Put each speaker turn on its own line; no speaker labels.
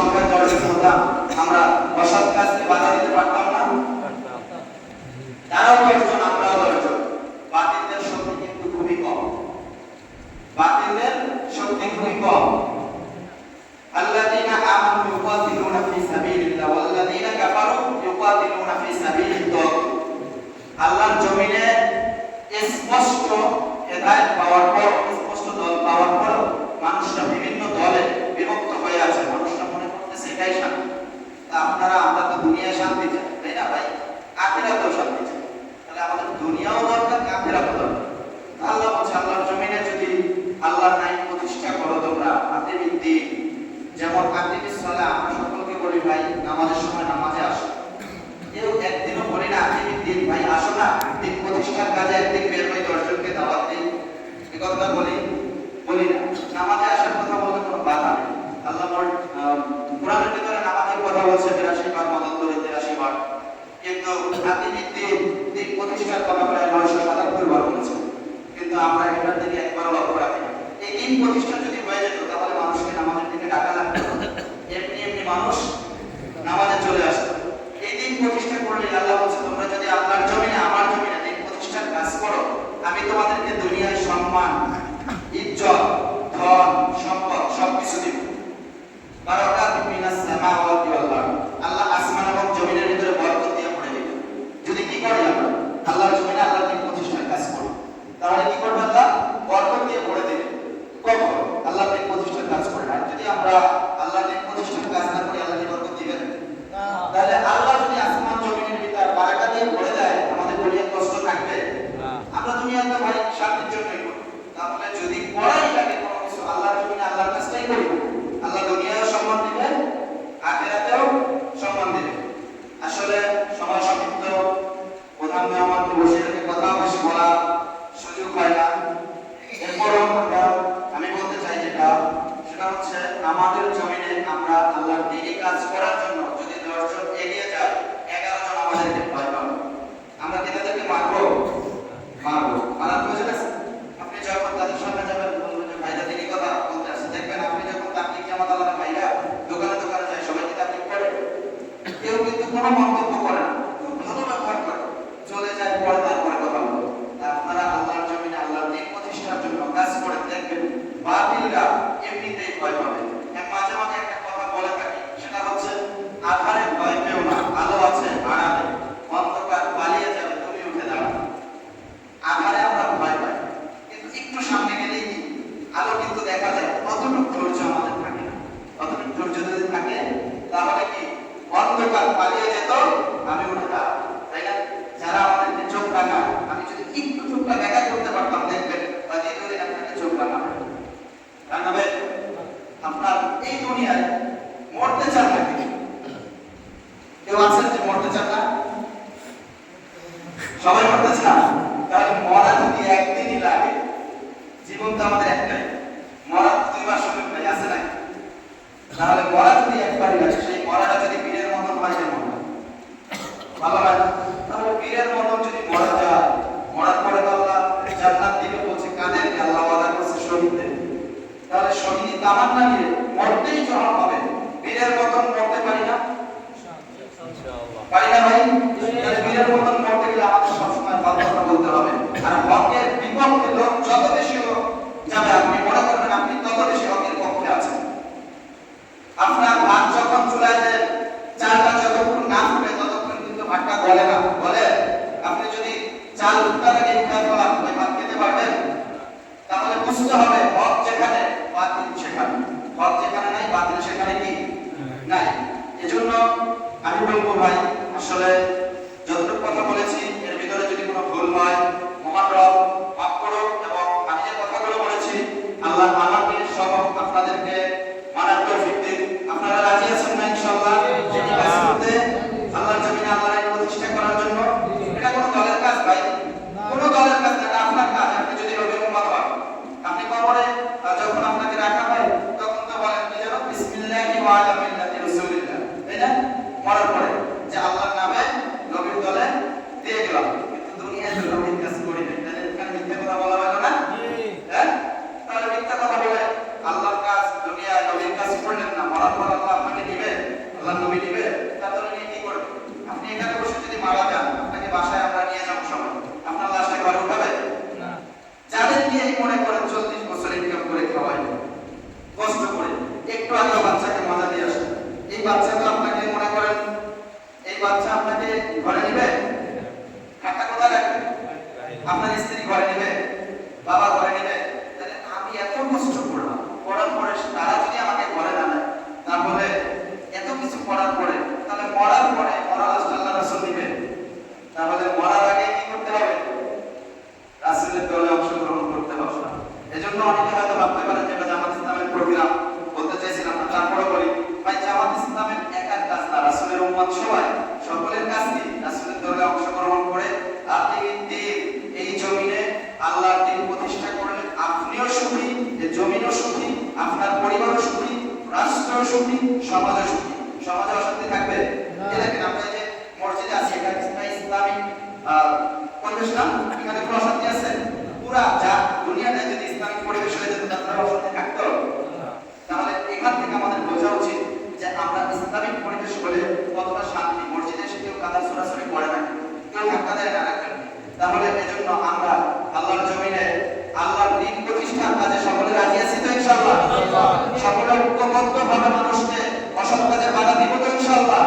সংখ্যায় 10 জন হতাম, আমরা অসৎ কাজকে বাধা দিতে পারতাম না? তারাও 10 জন, আমরাও 10 জন। বাতিলদের শক্তি কিন্তু খুবই কম, বাতিলদের শক্তি খুবই কম। আল্লাযীনা আমানু ইউকাতিলুনা ফি সাবিলিল্লাহ ওয়াল্লাযীনা কাফারু ইউকাতিলুনা ফি সাবিলিত তাগুত। আল্লাহর জমিনে স্পষ্ট হেদায়েত পাওয়ার পর, স্পষ্ট দল পাওয়ার পর মানুষরা বিভিন্ন দলে বিভক্ত হয়ে আছে। মানুষরা মনে করতেছে এটাই শান্তি। তা আমরা তো দুনিয়ায় শান্তি চাই, তাই না ভাই? আখিরাতেও শান্তি চাই। তাহলে আমাদের দুনিয়াও দরকার, আখিরাতও দরকার। আল্লাহ বলছে আল্লাহর জমিনে যদি আল্লাহর নাম প্রতিষ্ঠা করো তোমরা, আতিমিদ্দিন, যেমন আতিমিস সালাহ, আমরা সকলকে বলি ভাই নামাজের সময় নামাজে আসো। কেউ একদিনও বলি না আতিমিদ্দিন, ভাই আসো না, দিন প্রতিষ্ঠার কাজে একদিন বের হই, 10 জনকে দাওয়াত দিই, এই কথা বলি না। নামাজে আসার কথা বলতে কোনো বাধা নেই। আল্লাহ কোরআনের ভিতরে নামাজের কথা বলছে 83 বার, মদত করে 83 বার, কিন্তু আতিমিদ্দিন, দিন প্রতিষ্ঠার কথা প্রায় 977 বার বলেছে, কিন্তু আমরা এটার দিকে একবারও লক্ষ্য রাখি না। এই দিন প্রতিষ্ঠা যদি হয়ে যেত তাহলে মানুষকে নামাজের দিকে ডাকা লাগতো, এমনি মানুষ নামাজে চলে আসতো। এই দিন প্রতিষ্ঠা করলে আল্লাহ বলছে তোমরা যদি আল্লাহর জমিনে, আমার জমিনে দিন প্রতিষ্ঠার কাজ করো, আমি তোমাদেরকে দুনিয়ায় সম্মান, ইজ্জত, ধন, সম্পদ সবকিছু দিব। বারাকাত মিনাস সামাওয়াতি ওয়াল আরদ, আল্লাহ আসমান এবং জমিনের ভিতরে বরকত দিয়ে ভরে দিবেন। যদি কি করি আমরা আল্লাহর জমিনে আল্লাহর দিন প্রতিষ্ঠার কাজ করি, তাহলে কি করবে? আল্লাহ বরকত দিয়ে ভরে দিবেন। কখন? আল্লাহর দিন প্রতিষ্ঠার কাজ করে। আর যদি আমরা আল্লাহর দিন প্রতিষ্ঠার কাজ না করি, আল্লাহ কি বরকত দিবেন? না। তাহলে আল্লাহ যদি আসমান জমিনের ভিতর বারাকা দিয়ে ভরে দেয়, আমাদের দুনিয়া কষ্ট থাকবে না। আমরা দুনিয়াতে ভাই শান্তির জন্যই করি, তাহলে যদি করাই লাগে কোনো কিছু আল্লাহর জমিনে আল্লাহর কাজটাই করি, আল্লাহ দুনিয়ায়ও সম্মান দিবেন, আখিরাতেও সম্মান দিবেন। আসলে সময় সংক্ষিপ্ত, প্রধান মেহমানকে বসে রেখে কথা বেশি বলা সুযোগ হয় না। এরপরও আমি বলতে চাই সেটা হচ্ছে আমাদের জমিনে আমরা আল্লাহর দ্বীনে কাজ করার জন্য যদি 10 জন এগিয়ে যায়, 11 জন আমাদেরকে ভয় পাবে। আমরা কি তাদেরকে মারবো? মারার প্রয়োজন আছে? আপনি যখন তাদের সামনে যাবেন, বলবেন যে ভাইরা দিনই কথা বলতে আসছে, দেখবেন আপনি যখন তাবলীগ জামাত আলাদা ভাইরা দোকানে যায়, সবাই কি তাবলীগ করে? কেউ কিন্তু কোনো মন্তব্য করে না, খুব ভালো ব্যবহার করে, চলে যায়, পরে তারপরে কথা বলে। আপনারা আল্লাহর জমিনে আল্লাহর দ্বীন প্রতিষ্ঠার জন্য কাজ করে দেখবেন বাতিলরা এমনিতেই ভয় পাবে। মাঝে মাঝে একটা কথা বলে থাকি, সেটা হচ্ছে আধারে ভয় পেও না, আলো আছে আড়ালে, অন্ধকার পালিয়ে যাবে তুমি উঠে দাঁড়াবে। আধারে আমরা ভয় পাই, কিন্তু একটু সামনে গেলেই কি আলো কিন্তু দেখা যায়। অতটুকু ধৈর্য আমাদের থাকে না। অতটুকু ধৈর্য যদি থাকে তাহলে কি অন্ধকার পালিয়ে যেত, আমি উঠে দাঁড়াবো, তাই না? যারা আমাদেরকে চোখ রাখা, আমি যদি একটু চোখটা দেখা করতে পারতাম, দেখবেন বা দ্বিতীয় দিন আপনাকে চোখ রাখাবে। আপনার এই দুনিয়ায় মরতে চান না? কেউ আছেন যে মরতে চান না? সবাই মরতে চান। তাহলে মরা যদি একদিনই লাগে, জীবন তো আমাদের একটাই, মরা 2 বার সুযোগ নেই, আছে না? তাহলে মরা যদি একবারই লাগে, সেই মরাটা যদি বীরের মতন হয়, যেমন ভালো হয়, তাহলে বীরের মতন যদি মরা যায়, মরার পরে আল্লাহ জান্নাত দিবে বলছে, কাদের আল্লাহ ওয়াদা করছে শহীদদের। তাহলে শহীদ তামান্না নিয়ে মরতেই যখন হবে, বীরের মতন মরতে পারি না? পারি না ভাই? তাহলে বীরের মতন মরতে গেলে আমাদের সবসময় ভালো কথা বলতে হবে। আর হকের বিপক্ষে লোক যত বেশি যাবে, আপনি মনে করবেন আপনি তত বেশি হকের পক্ষে আছেন। আপনার ভাত যখন চুলায় দেন, চালটা যতক্ষণ না ফুটে ততক্ষণ কিন্তু ভাতটা গলে না। বলে আপনি যদি চাল উত্তার আগে উঠায় ফেলান, ওই ভাত খেতে পারবেন? তাহলে বুঝতে হবে হক যেখানে, বাতিল সেখানে। হক যেখানে নাই, বাতিল সেখানে কি নাই। এজন্য আমি বলবো ভাই, আসলে যতটুকু কথা বলেছি এর ভিতরে যদি কোনো ভুল হয়, মহান রব মাফ করুন। এবং আমি যে কথাগুলো বলেছি, আল্লাহ আমাকে সহ আপনাদেরকে মানার তৌফিক দিন। আপনারা রাজি আছেন না ইনশাআল্লাহ এই কাজ করতে, আল্লাহর জমিনে আল্লাহর প্রতিষ্ঠা করার জন্য? এটা কোনো দলের কাজ ভাই, কোনো দলের কাজ না, আপনার কাজ। আপনি যদি নবীর উম্মত হন, আপনি কবরে যখন আপনাকে রাখা হয়, তখন তো বলেন কি যেন, বিসমিল্লাহি ওয়া আলা মিল্লাতি রাসূলিল্লাহ, তাই না? মরার পরে যে আল্লাহর নামে নবীর দলে দিয়ে গেলাম। কিন্তু দুনিয়ায় নবীর কাজ বাচ্চাটা আপনাকে মনে করেন, এই বাচ্চা আপনাকে ঘরে নিবে, খাটটা কোথায় রাখবে? আপনার স্ত্রী ঘরে নিবে, বাবা ঘরে নিবে। তাহলে আমি এত কষ্ট করলাম, করার পরে তারা যদি আমাকে ঘরে না নেয়, তাহলে এত কিছু করার পরে, তাহলে মরার পরে মরা লাশ আল্লাহ রাসূল দিবে। তাহলে মরার আগে কি করতে হবে? রাসূলের দলে অংশগ্রহণ করতে হবে। এজন্য অনেকে হয়তো ভাবতে পারেন যে জামাত ইসলামের প্রোগ্রাম বলতে চাইছিলাম না, তারপরে বলি ভাই জামাত ইসলামের একার কাজ না, রাসূলের উম্মত সবাই সকলের কাজ কি রাসূলের দলে অংশগ্রহণ করে আপনি দিন এই জমিনে আল্লাহর দিন প্রতিষ্ঠা করলে আপনিও সুখী, এই জমিনও সুখী, আপনার পরিবারও সুখী, রাষ্ট্রও সুখী, সমাজও সুখী। সমাজে অশান্তি থাকবে? দেখেন আমরা যে মসজিদে আছি, এটা ইসলামিক পরিবেশ না, এখানে কোনো অশান্তি আছে? পুরা যা দুনিয়াটা যদি ইসলামিক পরিবেশ হয়ে যেত তাহলে অশান্তি থাকতো। তাহলে এখান থেকে আমাদের বোঝা উচিত যে আমরা ইসলামিক পরিবেশ হলে কতটা শান্তি। মসজিদে এসে কেউ কাদা ছোড়াছুড়ি করে না, কেউ ধাক্কা দেয় না রাখেন। তাহলে এজন্য আমরা আল্লাহর জমিনে আল্লাহর দ্বীন প্রতিষ্ঠার কাজে সকলে রাজি আছি তো ইনশাআল্লাহ? সকলে ঐক্যবদ্ধভাবে মানুষকে অসৎ কাজে বাধা দিব তো ইনশাআল্লাহ?